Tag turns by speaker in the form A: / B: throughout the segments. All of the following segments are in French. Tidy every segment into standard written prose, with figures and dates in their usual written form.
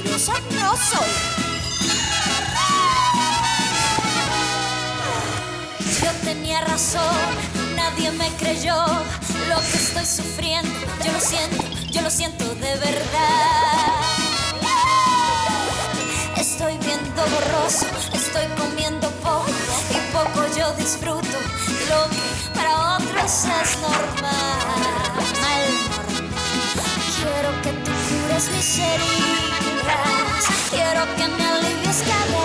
A: mentirosa no soy. Yo tenía razón, nadie me creyó lo que estoy sufriendo. Yo lo siento de verdad. Estoy viendo borroso, estoy comiendo poco y poco yo disfruto lo que para otros es normal. Quiero que tú cures mis heridas, quiero que me alivies cada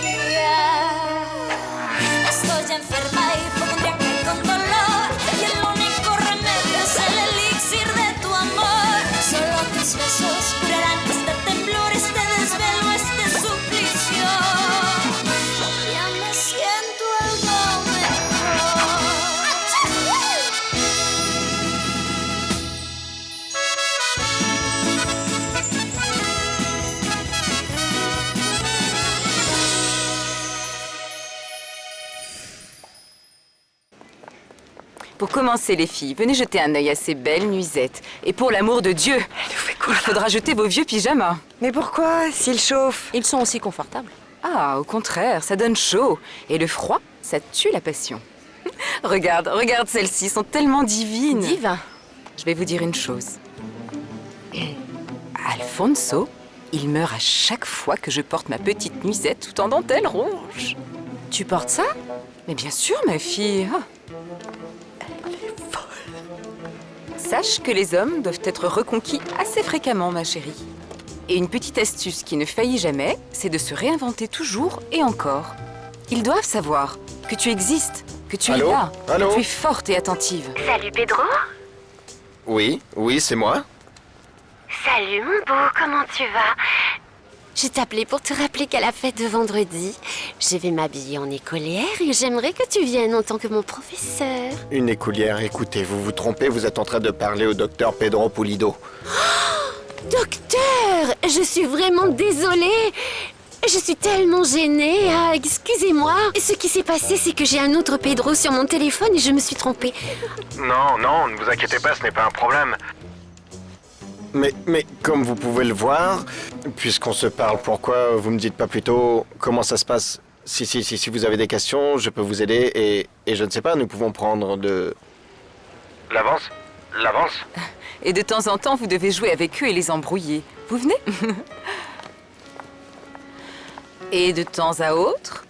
A: día. Estoy enferma y hipocondríaca y con dolor, y el único remedio es el elixir de tu amor. Solo tus besos curarán este temblor, este desvelo, este suplicio. Ya me siento algo mejor.
B: Pour commencer, les filles, venez jeter un œil à ces belles nuisettes. Et pour l'amour de Dieu, il faudra jeter vos vieux pyjamas.
C: Mais pourquoi, s'il chauffe?
D: Ils sont aussi confortables.
B: Ah, au contraire, ça donne chaud. Et le froid, ça tue la passion. Regarde celles-ci, sont tellement divines.
D: Divin.
B: Je vais vous dire une chose. Alfonso, il meurt à chaque fois que je porte ma petite nuisette tout en dentelle rouge.
D: Tu portes ça?
B: Mais bien sûr, ma fille. Ah. Sache que les hommes doivent être reconquis assez fréquemment, ma chérie. Et une petite astuce qui ne faillit jamais, c'est de se réinventer toujours et encore. Ils doivent savoir que tu existes, que tu es là, que tu es forte et attentive.
E: Salut Pedro.
F: Oui, c'est moi.
E: Salut mon beau, comment tu vas? Je t'appelais pour te rappeler qu'à la fête de vendredi, je vais m'habiller en écolière et j'aimerais que tu viennes en tant que mon professeur.
F: Une écolière, écoutez, vous vous trompez, vous êtes en train de parler au docteur Pedro Pulido.
E: Oh, docteur, je suis vraiment désolée. Je suis tellement gênée. Ah, excusez-moi. Ce qui s'est passé, c'est que j'ai un autre Pedro sur mon téléphone et je me suis trompée.
G: Non, ne vous inquiétez pas, ce n'est pas un problème.
F: Mais comme vous pouvez le voir, puisqu'on se parle, pourquoi vous me dites pas plutôt comment ça se passe? Si vous avez des questions, je peux vous aider et je ne sais pas, nous pouvons prendre de...
G: L'avance?
B: Et de temps en temps, vous devez jouer avec eux et les embrouiller. Vous venez? Et de temps à autre,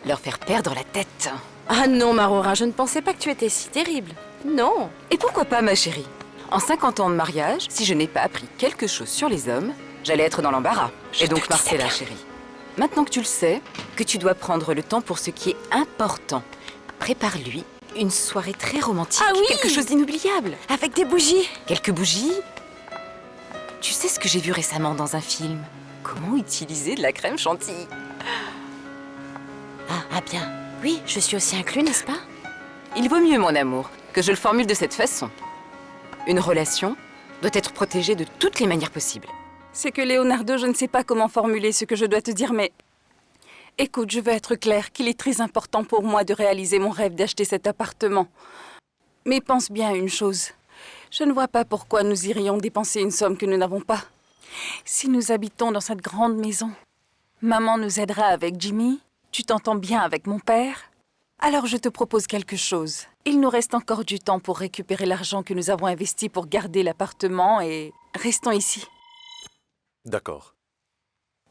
B: leur faire perdre la tête.
D: Ah non, Marora, je ne pensais pas que tu étais si terrible. Non.
B: Et pourquoi pas, ma chérie? En 50 ans de mariage, si je n'ai pas appris quelque chose sur les hommes, j'allais être dans l'embarras. Et donc, Marcella, chérie, maintenant que tu le sais, que tu dois prendre le temps pour ce qui est important, prépare-lui une soirée très romantique.
D: Ah oui!
B: Quelque chose d'inoubliable.
D: Avec des bougies.
B: Quelques bougies? Tu sais ce que j'ai vu récemment dans un film? Comment utiliser de la crème chantilly?
D: Ah bien. Oui, je suis aussi inclus, n'est-ce pas?
B: Il vaut mieux, mon amour, que je le formule de cette façon. Une relation doit être protégée de toutes les manières possibles.
H: C'est que Leonardo, je ne sais pas comment formuler ce que je dois te dire, mais... Écoute, je veux être claire qu'il est très important pour moi de réaliser mon rêve d'acheter cet appartement. Mais pense bien à une chose. Je ne vois pas pourquoi nous irions dépenser une somme que nous n'avons pas. Si nous habitons dans cette grande maison, maman nous aidera avec Jimmy, tu t'entends bien avec mon père. Alors je te propose quelque chose. Il nous reste encore du temps pour récupérer l'argent que nous avons investi pour garder l'appartement et restons ici.
I: D'accord.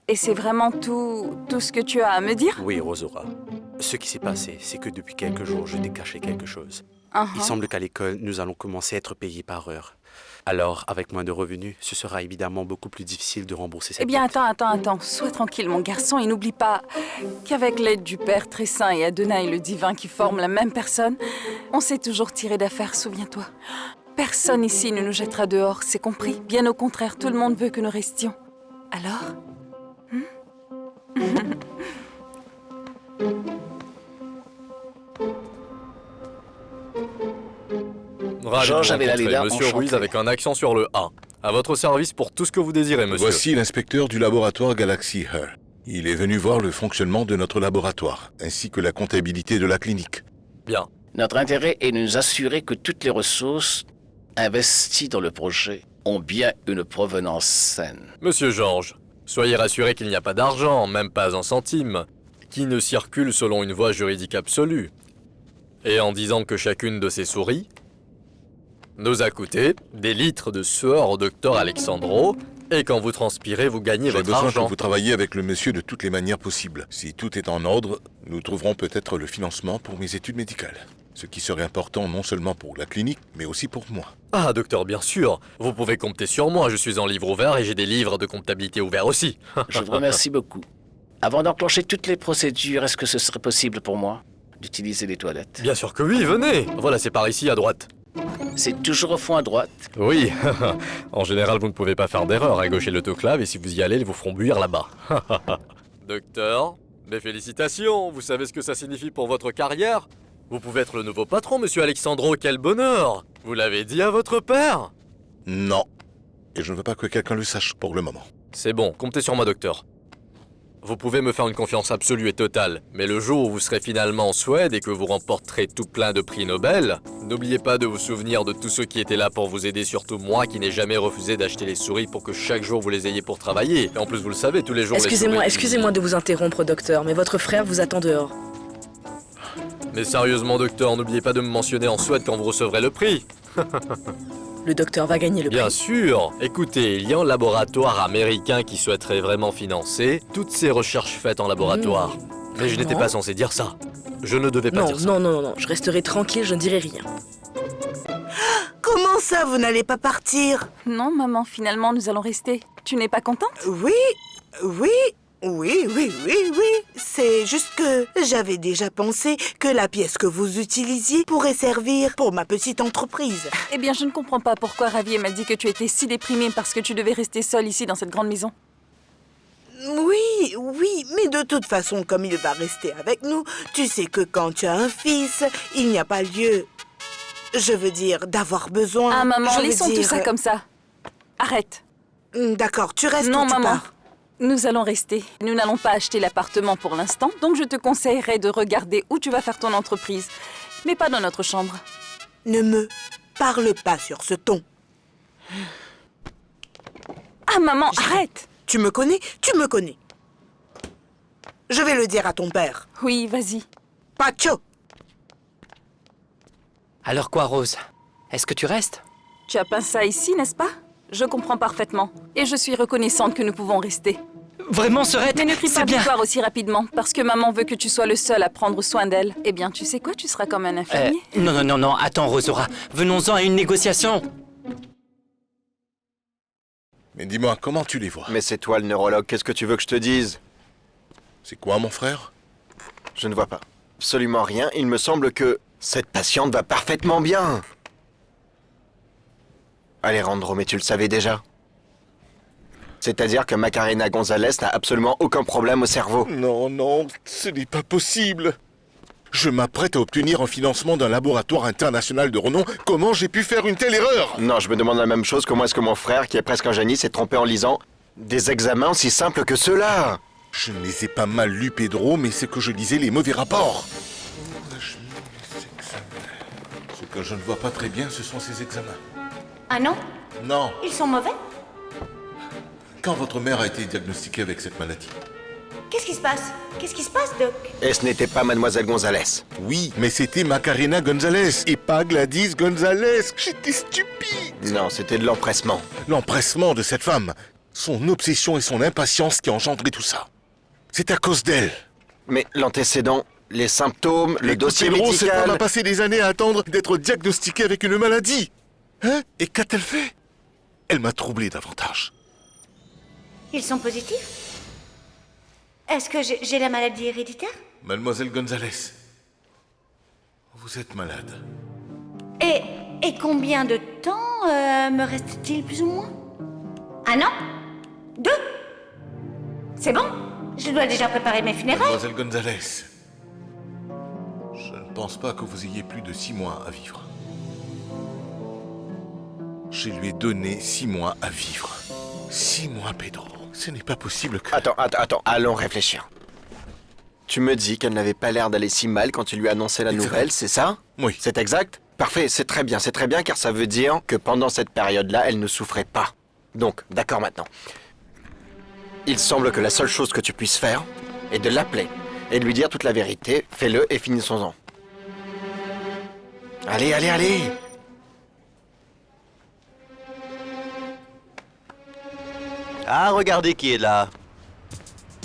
H: Et c'est vraiment tout ce que tu as à me dire?
I: Oui, Rosora. Ce qui s'est passé, c'est que depuis quelques jours, je t'ai caché quelque chose. Il semble qu'à l'école, nous allons commencer à être payés par heure. Alors, avec moins de revenus, ce sera évidemment beaucoup plus difficile de rembourser cette
H: Eh bien,
I: dette.
H: attends. Sois tranquille, mon garçon, et n'oublie pas qu'avec l'aide du Père très saint et Adonai le divin qui forment la même personne, on s'est toujours tiré d'affaire, souviens-toi. Personne ici ne nous jettera dehors, c'est compris? Bien au contraire, tout le monde veut que nous restions. Alors?
J: Georges avait la leader,
K: Monsieur
J: enchanté.
K: Ruiz avec un accent sur le A. À votre service pour tout ce que vous désirez, monsieur.
L: Voici l'inspecteur du laboratoire Galaxy Her. Il est venu voir le fonctionnement de notre laboratoire, ainsi que la comptabilité de la clinique.
K: Bien.
J: Notre intérêt est de nous assurer que toutes les ressources investies dans le projet ont bien une provenance saine.
K: Monsieur Georges, soyez rassuré qu'il n'y a pas d'argent, même pas un centime, qui ne circule selon une voie juridique absolue. Et en disant que chacune de ces souris nous a coûté des litres de sueur au docteur Alexandro, et quand vous transpirez, vous gagnez votre
L: J'ai besoin
K: argent.
L: que vous travailliez avec le monsieur de toutes les manières possibles. Si tout est en ordre, nous trouverons peut-être le financement pour mes études médicales. Ce qui serait important non seulement pour la clinique, mais aussi pour moi.
K: Ah, docteur, bien sûr. Vous pouvez compter sur moi, je suis en livre ouvert et j'ai des livres de comptabilité ouverts aussi.
J: Je vous remercie beaucoup. Avant d'enclencher toutes les procédures, est-ce que ce serait possible pour moi d'utiliser les toilettes?
K: Bien sûr que oui, venez. Voilà, c'est par ici, à droite.
J: C'est toujours au fond à droite.
K: Oui, en général, vous ne pouvez pas faire d'erreur. À gauche est l'autoclave et si vous y allez, ils vous feront bouillir là-bas. Docteur, mes félicitations. Vous savez ce que ça signifie pour votre carrière? Vous pouvez être le nouveau patron, monsieur Alexandro. Quel bonheur! Vous l'avez dit à votre père?
L: Non. Et je ne veux pas que quelqu'un le sache pour le moment.
K: C'est bon, comptez sur moi, docteur. Vous pouvez me faire une confiance absolue et totale, mais le jour où vous serez finalement en Suède et que vous remporterez tout plein de prix Nobel, n'oubliez pas de vous souvenir de tous ceux qui étaient là pour vous aider, surtout moi qui n'ai jamais refusé d'acheter les souris pour que chaque jour vous les ayez pour travailler. Et en plus, vous le savez, tous les jours...
M: Excusez-moi de vous interrompre, docteur, mais votre frère vous attend dehors.
K: Mais sérieusement, docteur, n'oubliez pas de me mentionner en Suède quand vous recevrez le prix.
M: Le docteur va gagner le prix.
K: Bien sûr. Écoutez, il y a un laboratoire américain qui souhaiterait vraiment financer toutes ces recherches faites en laboratoire. Mais je n'étais pas censé dire ça. Je ne devais pas dire ça.
M: Non, je resterai tranquille, je ne dirai rien.
N: Comment ça, vous n'allez pas partir?
H: Non, maman, finalement, nous allons rester. Tu n'es pas contente?
N: Oui. C'est juste que j'avais déjà pensé que la pièce que vous utilisiez pourrait servir pour ma petite entreprise.
H: Eh bien, je ne comprends pas pourquoi Javier m'a dit que tu étais si déprimée parce que tu devais rester seule ici dans cette grande maison.
N: Oui, mais de toute façon, comme il va rester avec nous, tu sais que quand tu as un fils, il n'y a pas lieu, je veux dire, d'avoir besoin...
H: Ah, maman, laissons tout ça comme ça. Arrête.
N: D'accord, tu restes
H: ou
N: tu
H: maman.
N: pars?
H: Nous allons rester. Nous n'allons pas acheter l'appartement pour l'instant, donc je te conseillerais de regarder où tu vas faire ton entreprise, mais pas dans notre chambre.
N: Ne me parle pas sur ce ton.
H: Ah, maman, arrête!
N: Tu me connais? Je vais le dire à ton père.
H: Oui, vas-y.
N: Pacho!
O: Alors quoi, Rose? Est-ce que tu restes?
H: Tu as peint ça ici, n'est-ce pas? Je comprends parfaitement. Et je suis reconnaissante que nous pouvons rester.
O: Vraiment, Serette?
H: Mais ne crie pas victoire aussi rapidement, parce que maman veut que tu sois le seul à prendre soin d'elle. Eh bien, tu sais quoi? Tu seras comme un infirmier.
O: Non, attends, Rosora. Venons-en à une négociation.
L: Mais dis-moi, comment tu les vois?
F: Mais c'est toi le neurologue, qu'est-ce que tu veux que je te dise?
L: C'est quoi, mon frère?
F: Je ne vois pas. Absolument rien, il me semble que cette patiente va parfaitement bien. Alejandro, mais tu le savais déjà. C'est-à-dire que Macarena González n'a absolument aucun problème au cerveau.
L: Non, ce n'est pas possible. Je m'apprête à obtenir un financement d'un laboratoire international de renom. Comment j'ai pu faire une telle erreur?
F: Non, je me demande la même chose. Comment est-ce que mon frère, qui est presque un génie, s'est trompé en lisant des examens aussi simples que ceux-là?
L: Je ne les ai pas mal lus, Pedro, mais c'est que je lisais les mauvais rapports. Ce que je ne vois pas très bien, ce sont ces examens.
P: Ah non?
L: Non.
P: Ils sont mauvais?
L: Quand votre mère a été diagnostiquée avec cette maladie?
P: Qu'est-ce qui se passe? Qu'est-ce qui se passe, Doc?
F: Et ce n'était pas Mademoiselle González.
L: Oui, mais c'était Macarena González et pas Gladys González. J'étais stupide.
F: Non, c'était de l'empressement.
L: L'empressement de cette femme. Son obsession et son impatience qui ont engendré tout ça. C'est à cause d'elle.
F: Mais l'antécédent, les symptômes, le dossier
L: Pedro,
F: médical...
L: cette femme a passé des années à attendre d'être diagnostiquée avec une maladie. Hein? Et qu'a-t-elle fait? Elle m'a troublé davantage.
P: Ils sont positifs? Est-ce que j'ai la maladie héréditaire?
L: Mademoiselle González, vous êtes malade.
P: Et combien de temps me reste-t-il plus ou moins? 1 an? 2? C'est bon? Je dois déjà préparer mes funérailles.
L: Mademoiselle González, je ne pense pas que vous ayez plus de 6 mois à vivre. Je lui ai donné 6 mois à vivre. 6 mois, Pedro. Ce n'est pas possible que...
F: Attends, allons réfléchir. Tu me dis qu'elle n'avait pas l'air d'aller si mal quand tu lui as annoncé la nouvelle, c'est ça?
L: Oui.
F: C'est exact? Parfait, c'est très bien, car ça veut dire que pendant cette période-là, elle ne souffrait pas. Donc, d'accord maintenant. Il semble que la seule chose que tu puisses faire est de l'appeler et de lui dire toute la vérité. Fais-le et finissons-en. Allez, allez, allez!
Q: Ah, regardez qui est là.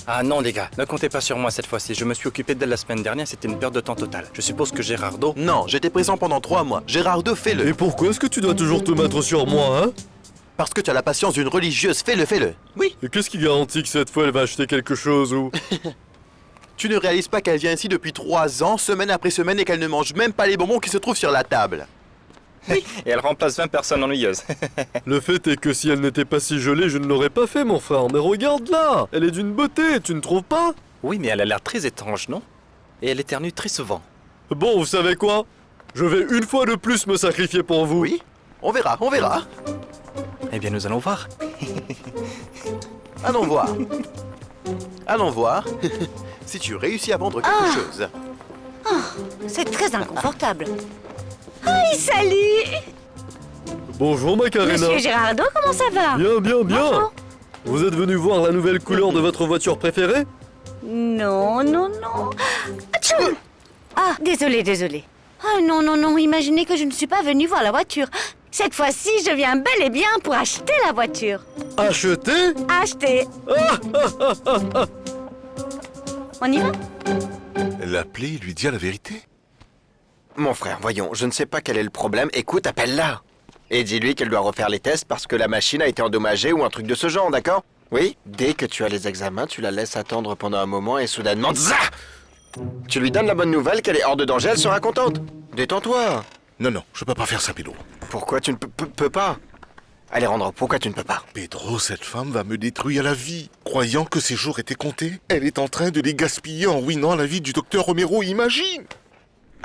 O: Ah non les gars, ne comptez pas sur moi cette fois-ci. Je me suis occupé d'elle la semaine dernière, c'était une perte de temps totale. Je suppose que Gérardo...
Q: Non, j'étais présent pendant 3 mois. Gérardo, fais-le.
K: Et pourquoi est-ce que tu dois toujours te mettre sur moi, hein?
Q: Parce que tu as la patience d'une religieuse. Fais-le, fais-le. Oui.
K: Et qu'est-ce qui garantit que cette fois elle va acheter quelque chose ou...
Q: Tu ne réalises pas qu'elle vient ici depuis 3 ans, semaine après semaine, et qu'elle ne mange même pas les bonbons qui se trouvent sur la table.
O: Oui, et elle remplace 20 personnes ennuyeuses.
K: Le fait est que si elle n'était pas si gelée, je ne l'aurais pas fait, mon frère. Mais regarde là, elle est d'une beauté, tu ne trouves pas?
O: Oui, mais elle a l'air très étrange, non? Et elle éternue très souvent.
K: Bon, vous savez quoi? Je vais une fois de plus me sacrifier pour vous.
Q: Oui, on verra, on verra.
O: Eh bien, nous allons voir.
Q: Allons voir. Allons voir si tu réussis à vendre quelque chose.
P: Oh, c'est très inconfortable. Hi, salut!
K: Bonjour Macarena.
P: Monsieur Gérardo, comment ça va?
K: Bien, bien, bien.
P: Bonjour.
K: Vous êtes venu voir la nouvelle couleur de votre voiture préférée?
P: Non, non, non. Atchou! Ah, désolé. Ah non, non, non, imaginez que je ne suis pas venue voir la voiture. Cette fois-ci, je viens bel et bien pour acheter la voiture.
K: Acheter?
P: Acheter. On y va?
L: L'appeler et lui dire la vérité?
F: Mon frère, voyons, je ne sais pas quel est le problème. Écoute, appelle-la. Et dis-lui qu'elle doit refaire les tests parce que la machine a été endommagée ou un truc de ce genre, d'accord? Oui? Dès que tu as les examens, tu la laisses attendre pendant un moment et soudainement... Zah! Tu lui donnes la bonne nouvelle qu'elle est hors de danger, elle sera contente. Détends-toi.
L: Non, non, je peux pas faire ça, Pedro.
F: Pourquoi tu ne peux pas? Alejandro, pourquoi tu ne peux pas?
L: Pedro, cette femme va me détruire la vie. Croyant que ses jours étaient comptés, elle est en train de les gaspiller en ruinant la vie du docteur Romero, imagine!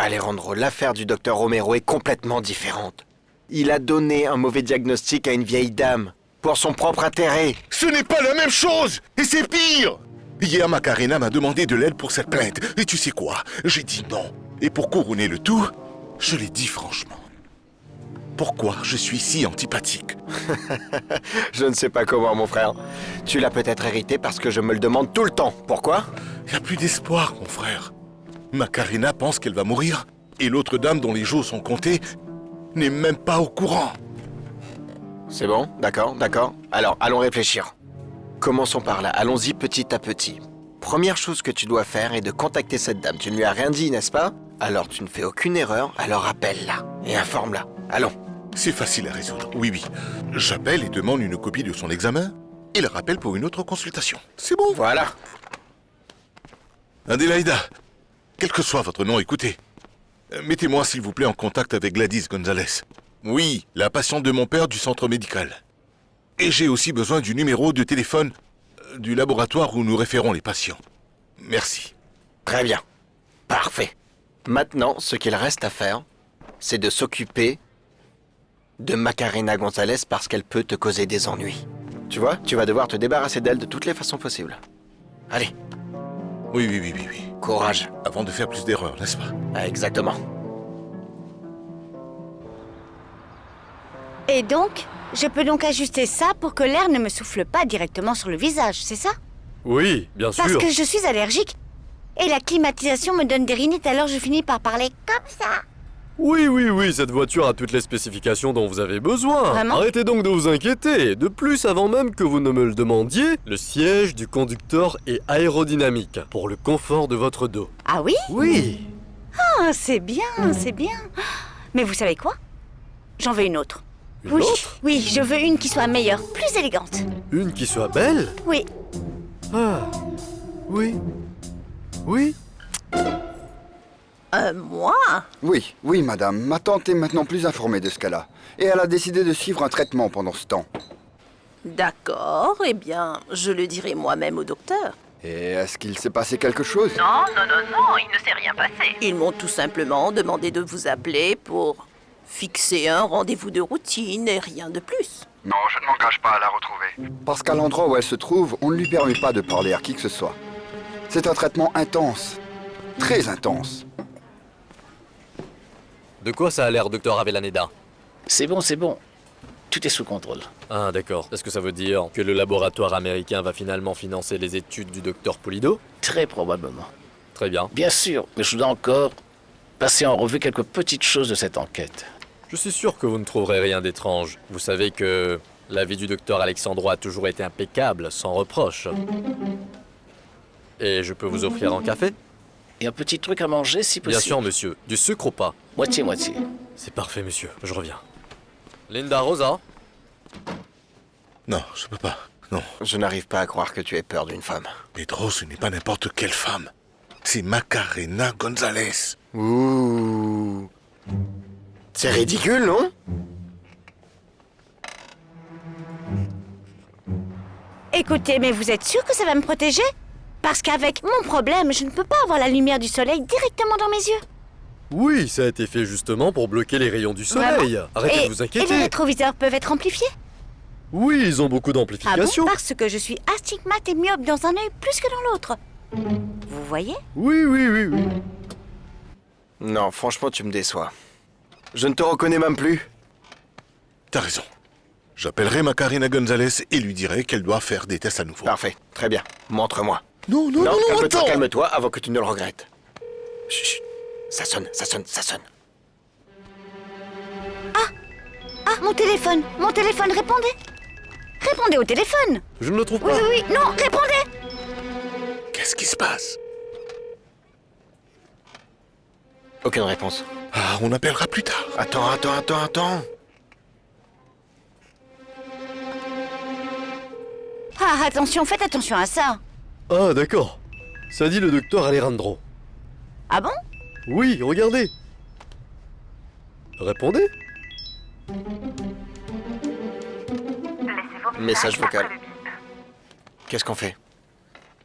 F: Alejandro, l'affaire du docteur Romero est complètement différente. Il a donné un mauvais diagnostic à une vieille dame, pour son propre intérêt.
L: Ce n'est pas la même chose! Et c'est pire! Hier, Macarena m'a demandé de l'aide pour cette plainte. Et tu sais quoi? J'ai dit non. Et pour couronner le tout, je l'ai dit franchement. Pourquoi je suis si antipathique?
F: Je ne sais pas comment, mon frère. Tu l'as peut-être hérité parce que je me le demande tout le temps. Pourquoi?
L: Il n'y a plus d'espoir, mon frère. Macarena pense qu'elle va mourir, et l'autre dame dont les jours sont comptés n'est même pas au courant.
F: C'est bon, d'accord. Alors, allons réfléchir. Commençons par là, allons-y petit à petit. Première chose que tu dois faire est de contacter cette dame. Tu ne lui as rien dit, n'est-ce pas? Alors tu ne fais aucune erreur, alors appelle-la et informe-la. Allons.
L: C'est facile à résoudre, oui. J'appelle et demande une copie de son examen, et la rappelle pour une autre consultation. C'est bon.
F: Voilà.
L: Adélaïda, quel que soit votre nom, écoutez. Mettez-moi s'il vous plaît en contact avec Gladys Gonzalez. Oui, la patiente de mon père du centre médical. Et j'ai aussi besoin du numéro de téléphone du laboratoire où nous référons les patients. Merci.
F: Très bien. Parfait. Maintenant, ce qu'il reste à faire, c'est de s'occuper de Macarena Gonzalez parce qu'elle peut te causer des ennuis. Tu vois, tu vas devoir te débarrasser d'elle de toutes les façons possibles. Allez.
L: Oui.
F: Courage.
L: Avant de faire plus d'erreurs, n'est-ce pas?
F: Ah, exactement.
P: Et donc, je peux donc ajuster ça pour que l'air ne me souffle pas directement sur le visage, c'est ça?
K: Oui, bien sûr.
P: Parce que je suis allergique. Et la climatisation me donne des rhinites, alors je finis par parler comme ça.
K: Oui, cette voiture a toutes les spécifications dont vous avez besoin.
P: Vraiment?
K: Arrêtez donc de vous inquiéter. De plus, avant même que vous ne me le demandiez, le siège du conducteur est aérodynamique, pour le confort de votre dos.
P: Ah oui?
K: Oui.
P: Ah, c'est bien. Mais vous savez quoi? J'en veux une autre.
K: Une autre?
P: Oui, je veux une qui soit meilleure, plus élégante.
K: Une qui soit belle?
P: Oui.
K: Ah, oui.
R: Moi?
S: Oui, madame. Ma tante est maintenant plus informée de ce cas-là. Et elle a décidé de suivre un traitement pendant ce temps.
R: D'accord, eh bien, je le dirai moi-même au docteur.
S: Et est-ce qu'il s'est passé quelque chose?
R: Non, il ne s'est rien passé. Ils m'ont tout simplement demandé de vous appeler pour fixer un rendez-vous de routine et rien de plus.
G: Non, je ne m'engage pas à la retrouver.
S: Parce qu'à l'endroit où elle se trouve, on ne lui permet pas de parler à qui que ce soit. C'est un traitement intense. Très intense.
K: De quoi ça a l'air, docteur Avellaneda?
J: C'est bon, c'est bon. Tout est sous contrôle.
K: Ah, d'accord. Est-ce que ça veut dire que le laboratoire américain va finalement financer les études du docteur Pulido?
J: Très probablement.
K: Très bien.
J: Bien sûr, mais je dois encore passer en revue quelques petites choses de cette enquête.
K: Je suis sûr que vous ne trouverez rien d'étrange. Vous savez que la vie du docteur Alexandro a toujours été impeccable, sans reproche. Et je peux vous offrir un café?
J: Et un petit truc à manger, si possible.
K: Bien sûr, monsieur. Du sucre ou pas?
J: Moitié-moitié.
K: C'est parfait, monsieur. Je reviens. Linda, Rosa?
L: Non, je peux pas. Non.
F: Je n'arrive pas à croire que tu aies peur d'une femme.
L: Pedro, ce n'est pas n'importe quelle femme. C'est Macarena González.
F: Ouh. C'est ridicule, non?
P: Écoutez, mais vous êtes sûr que ça va me protéger? Parce qu'avec mon problème, je ne peux pas avoir la lumière du soleil directement dans mes yeux.
K: Oui, ça a été fait justement pour bloquer les rayons du soleil.
P: Vraiment?
K: Arrêtez de vous inquiéter.
P: Et les rétroviseurs peuvent être amplifiés?
K: Oui, ils ont beaucoup
P: Ah bon?
K: d'amplification.
P: Parce que je suis astigmate et myope dans un œil plus que dans l'autre. Vous voyez?
K: Oui.
F: Non, franchement, tu me déçois. Je ne te reconnais même plus.
L: T'as raison. J'appellerai Macarena González et lui dirai qu'elle doit faire des tests à nouveau.
F: Parfait, très bien. Montre-moi.
L: Non,
F: calme-toi,
L: attends.
F: calme-toi avant que tu ne le regrettes. Chut, ça sonne.
P: Ah, mon téléphone, répondez. Répondez au téléphone.
K: Je ne le trouve pas.
P: Oui, non, répondez.
L: Qu'est-ce qui se passe?
F: Aucune réponse.
L: Ah, on appellera plus tard.
F: Attends.
P: Ah, attention, faites attention à ça.
K: Ah, d'accord. Ça dit le docteur Alejandro.
P: Ah bon?
K: Oui, regardez. Répondez.
F: Message vocal. Qu'est-ce qu'on fait?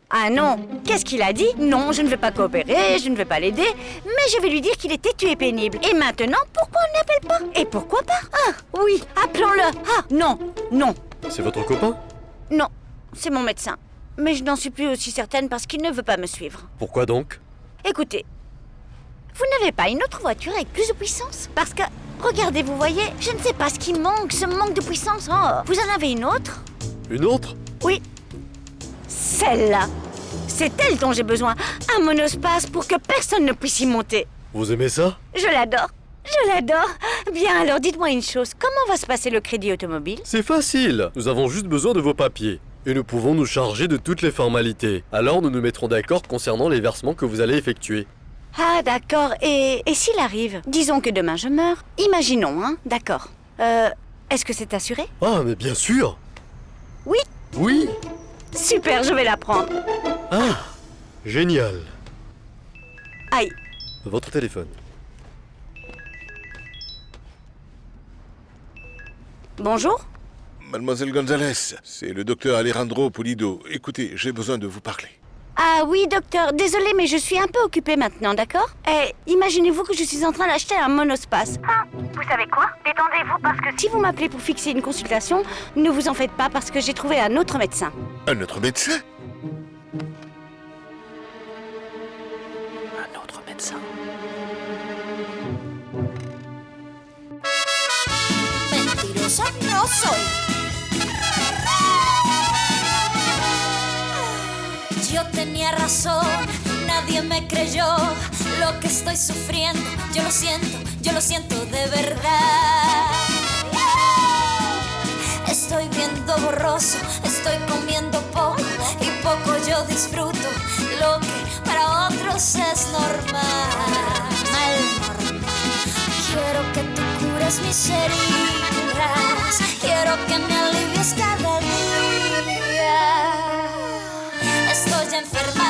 P: Ah non, qu'est-ce qu'il a dit? Non, je ne vais pas coopérer, je ne vais pas l'aider, mais je vais lui dire qu'il est têtu et pénible. Et maintenant, pourquoi on ne l'appelle pas? Et pourquoi pas? Ah, oui, appelons-le. Ah, non.
K: C'est votre copain?
P: Non, c'est mon médecin. Mais je n'en suis plus aussi certaine parce qu'il ne veut pas me suivre.
K: Pourquoi donc?
P: Écoutez, vous n'avez pas une autre voiture avec plus de puissance? Parce que, regardez, vous voyez, je ne sais pas ce qui manque, ce manque de puissance. Oh, vous en avez une autre?
K: Une autre?
P: Oui. Celle-là. C'est elle dont j'ai besoin. Un monospace pour que personne ne puisse y monter.
K: Vous aimez ça?
P: Je l'adore. Bien, alors dites-moi une chose. Comment va se passer le crédit automobile?
K: C'est facile. Nous avons juste besoin de vos papiers. Et nous pouvons nous charger de toutes les formalités. Alors nous nous mettrons d'accord concernant les versements que vous allez effectuer.
P: Ah, d'accord. Et s'il arrive? Disons que demain je meurs. Imaginons, hein? D'accord. Est-ce que c'est assuré?
K: Ah, mais bien sûr!
P: Oui?
K: Oui!
P: Super, je vais la prendre.
K: Ah! Génial!
P: Aïe!
K: Votre téléphone.
P: Bonjour?
L: Mademoiselle González, c'est le docteur Alejandro Pulido. Écoutez, j'ai besoin de vous parler.
P: Ah oui, docteur, désolé, mais je suis un peu occupée maintenant, d'accord? Imaginez-vous que je suis en train d'acheter un monospace. Ah, vous savez quoi? Détendez-vous parce que si vous m'appelez pour fixer une consultation, ne vous en faites pas parce que j'ai trouvé un autre médecin.
L: Un autre médecin?
F: Un autre médecin.
A: Mentirosa no soy. Yo tenía razón, nadie me creyó lo que estoy sufriendo. Yo lo siento de verdad. Estoy viendo borroso, estoy comiendo poco y poco yo disfruto lo que para otros es normal. Quiero que tú cures mis heridas, quiero que me alivies cada día. Estoy enferma